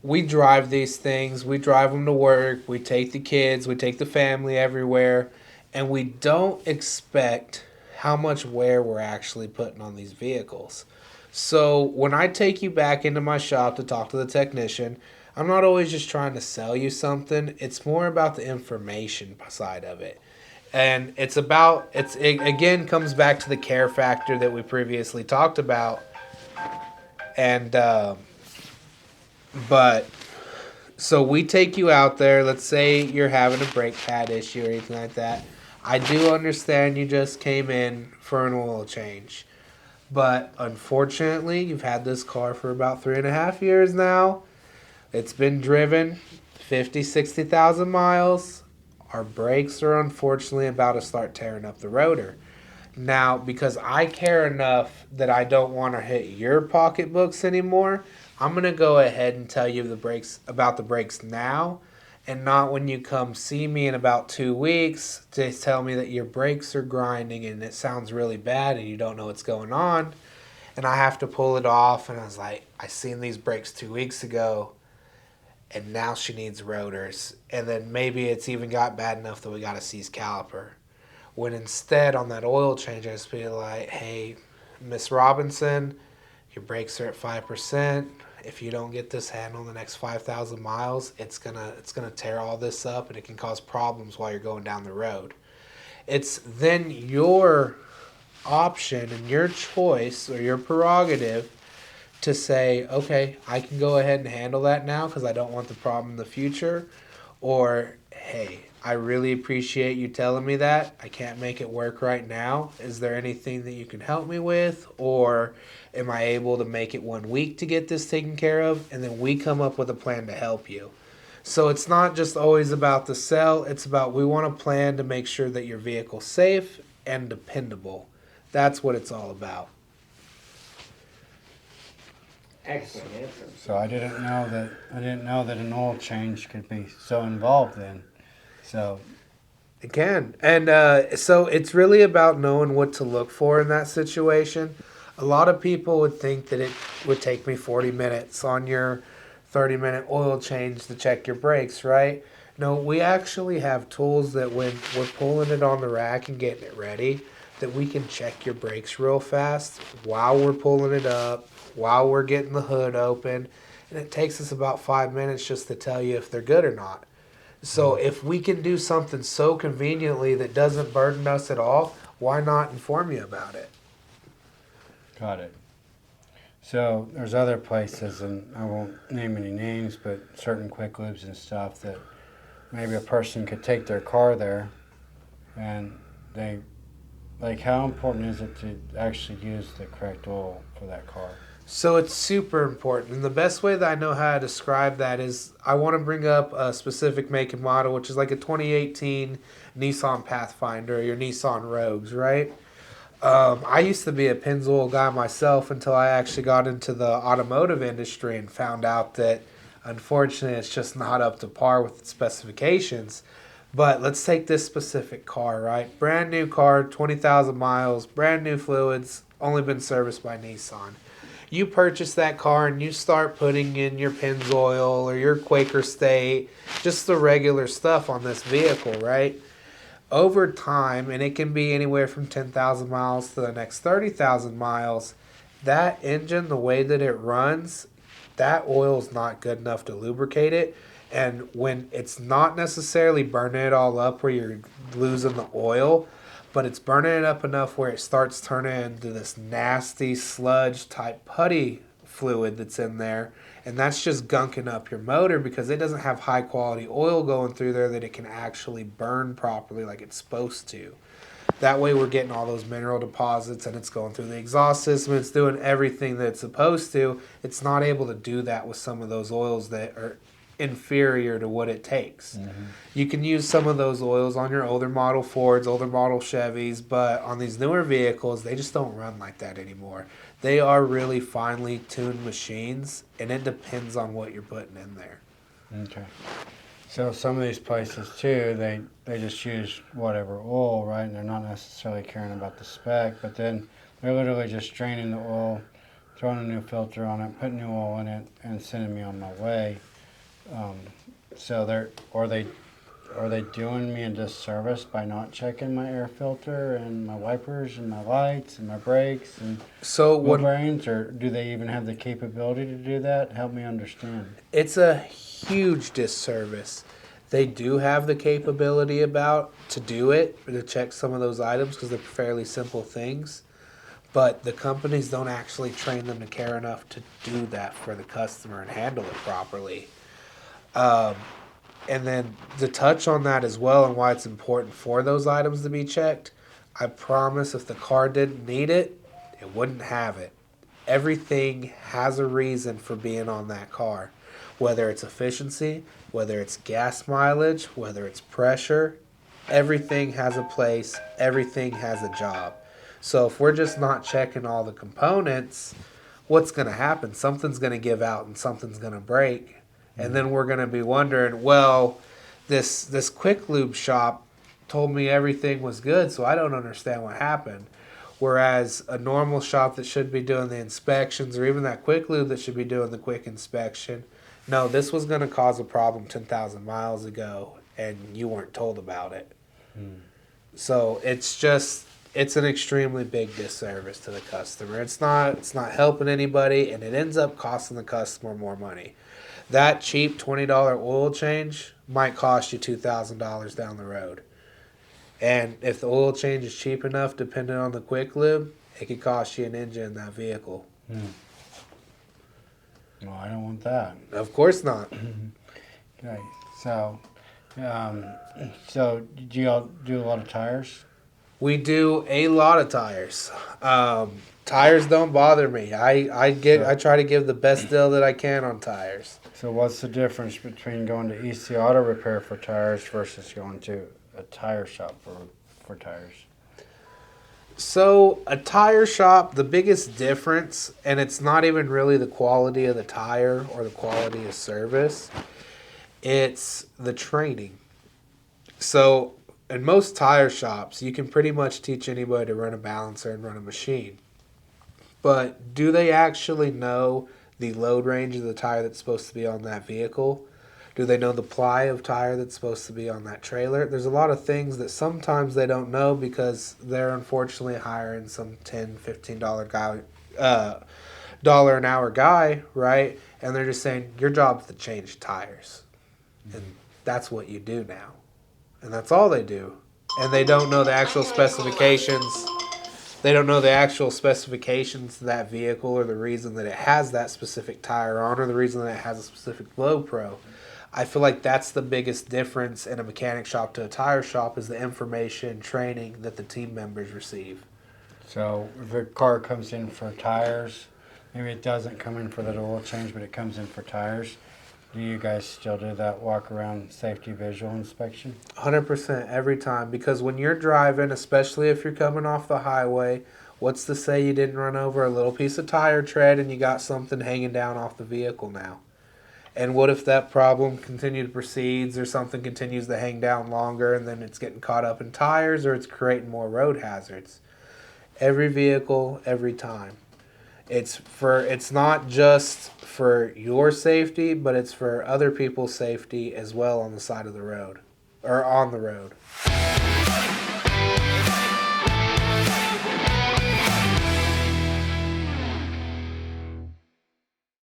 we drive these things, we drive them to work, we take the kids, we take the family everywhere, and we don't expect how much wear we're actually putting on these vehicles. So when I take you back into my shop to talk to the technician, I'm not always just trying to sell you something. It's more about the information side of it. And it again comes back to the care factor that we previously talked about. And but so we take you out there. Let's say you're having a brake pad issue or anything like that. I do understand you just came in for an oil change. But unfortunately, you've had this car for about 3.5 years now. It's been driven 50, 60,000 miles. Our brakes are unfortunately about to start tearing up the rotor. Now, because I care enough that I don't want to hit your pocketbooks anymore, I'm going to go ahead and tell you the brakes now, and not when you come see me in about 2 weeks to tell me that your brakes are grinding and it sounds really bad and you don't know what's going on. And I have to pull it off. And I was like, I seen these brakes 2 weeks ago, and now she needs rotors. And then maybe it's even got bad enough that we got to seize caliper. When instead on that oil change, I just be like, hey, Miss Robinson, your brakes are at 5%. If you don't get this handle in the next 5,000 miles, it's gonna tear all this up, and it can cause problems while you're going down the road. It's then your option and your choice or your prerogative to say, okay, I can go ahead and handle that now because I don't want the problem in the future, or hey, I really appreciate you telling me that. I can't make it work right now. Is there anything that you can help me with? Or am I able to make it 1 week to get this taken care of? And then we come up with a plan to help you. So it's not just always about the sell, it's about we want a plan to make sure that your vehicle's safe and dependable. That's what it's all about. Excellent answer. So I didn't know that an oil change could be so involved in. So It can. And so it's really about knowing what to look for in that situation. A lot of people would think that it would take me 40 minutes on your 30-minute oil change to check your brakes, right? No, we actually have tools that when we're pulling it on the rack and getting it ready, that we can check your brakes real fast while we're pulling it up, while we're getting the hood open. And it takes us about 5 minutes just to tell you if they're good or not. So if we can do something so conveniently that doesn't burden us at all, why not inform you about it? got it. So there's other places, and I won't name any names, but certain quick lubes and stuff that maybe a person could take their car there, and they like how important is it to actually use the correct oil for that car? So it's super important. And the best way that I know how to describe that is I want to bring up a specific make and model, which is like a 2018 Nissan Pathfinder or your Nissan Rogues, right? I used to be a Pennzoil guy myself until I actually got into the automotive industry and found out that unfortunately it's just not up to par with the specifications. But let's take this specific car, right? Brand new car, 20,000 miles, brand new fluids, only been serviced by Nissan. You purchase that car and you start putting in your Pennzoil or your Quaker State, just the regular stuff on this vehicle, right? Over time, and it can be anywhere from 10,000 miles to the next 30,000 miles, that engine, the way that it runs, that oil is not good enough to lubricate it. And when it's not necessarily burning it all up where you're losing the oil, but it's burning it up enough where it starts turning into this nasty sludge type putty fluid that's in there, and that's just gunking up your motor because it doesn't have high quality oil going through there that it can actually burn properly like it's supposed to. That way we're getting all those mineral deposits and it's going through the exhaust system. It's doing everything that it's supposed to. It's not able to do that with some of those oils that are inferior to what it takes. Mm-hmm. You can use some of those oils on your older model Fords, older model Chevys, but on these newer vehicles, they just don't run like that anymore. They are really finely tuned machines, and it depends on what you're putting in there. Okay. So some of these places too, they just use whatever oil, right? And they're not necessarily caring about the spec, but then they're literally just draining the oil throwing a new filter on it, putting new oil in it, and sending me on my way. So are they doing me a disservice by not checking my air filter and my wipers and my lights and my brakes and So wheel when bearings, or do they even have the capability to do that? Help me understand. it's a huge disservice. They do have the capability about to do it, to check some of those items because they're fairly simple things. But the companies don't actually train them to care enough to do that for the customer and handle it properly. Um, and then to touch on that as well and why it's important for those items to be checked, I promise if the car didn't need it, it wouldn't have it. Everything has a reason for being on that car, whether it's efficiency, whether it's gas mileage, whether it's pressure. Everything has a place, everything has a job. So if we're just not checking all the components, what's going to happen? Something's going to give out and something's going to break. And then we're going to be wondering, well, this quick lube shop told me everything was good, so I don't understand what happened. Whereas a normal shop that should be doing the inspections, or even that quick lube that should be doing the quick inspection, no, this was going to cause a problem 10,000 miles ago, and you weren't told about it. So it's an extremely big disservice to the customer. It's not helping anybody, and it ends up costing the customer more money. That cheap $20 oil change might cost you $2,000 down the road. And if the oil change is cheap enough, depending on the quick lube, it could cost you an engine in that vehicle. Well, I don't want that. Of course not. Okay, so, so do y'all do a lot of tires? We do a lot of tires. Tires don't bother me. I try to give the best deal that I can on tires. So what's the difference between going to EC Auto Repair for tires versus going to a tire shop for tires? So a tire shop, the biggest difference, and it's not even really the quality of the tire or the quality of service, it's the training. So in most tire shops, you can pretty much teach anybody to run a balancer and run a machine. But do they actually know the load range of the tire that's supposed to be on that vehicle? Do they know the ply of tire that's supposed to be on that trailer? There's a lot of things that sometimes they don't know because they're unfortunately hiring some $10, $15 guy, dollar an hour guy, right? And they're just saying, your job is to change tires. And that's what you do now. And that's all they do. And they don't know the actual specifications. They don't know the actual specifications to that vehicle or the reason that it has that specific tire on or the reason that it has a specific Low Pro. I feel like that's the biggest difference in a mechanic shop to a tire shop is the information training that the team members receive. So if a car comes in for tires, maybe it doesn't come in for that oil change, but it comes in for tires, do you guys still do that walk around safety visual inspection? 100% every time, because when you're driving, especially if you're coming off the highway, what's to say you didn't run over a little piece of tire tread and you got something hanging down off the vehicle now? And what if that problem proceeds or something continues to hang down longer and then it's getting caught up in tires or it's creating more road hazards? Every vehicle, every time. It's not just for your safety, but it's for other people's safety as well on the side of the road or on the road.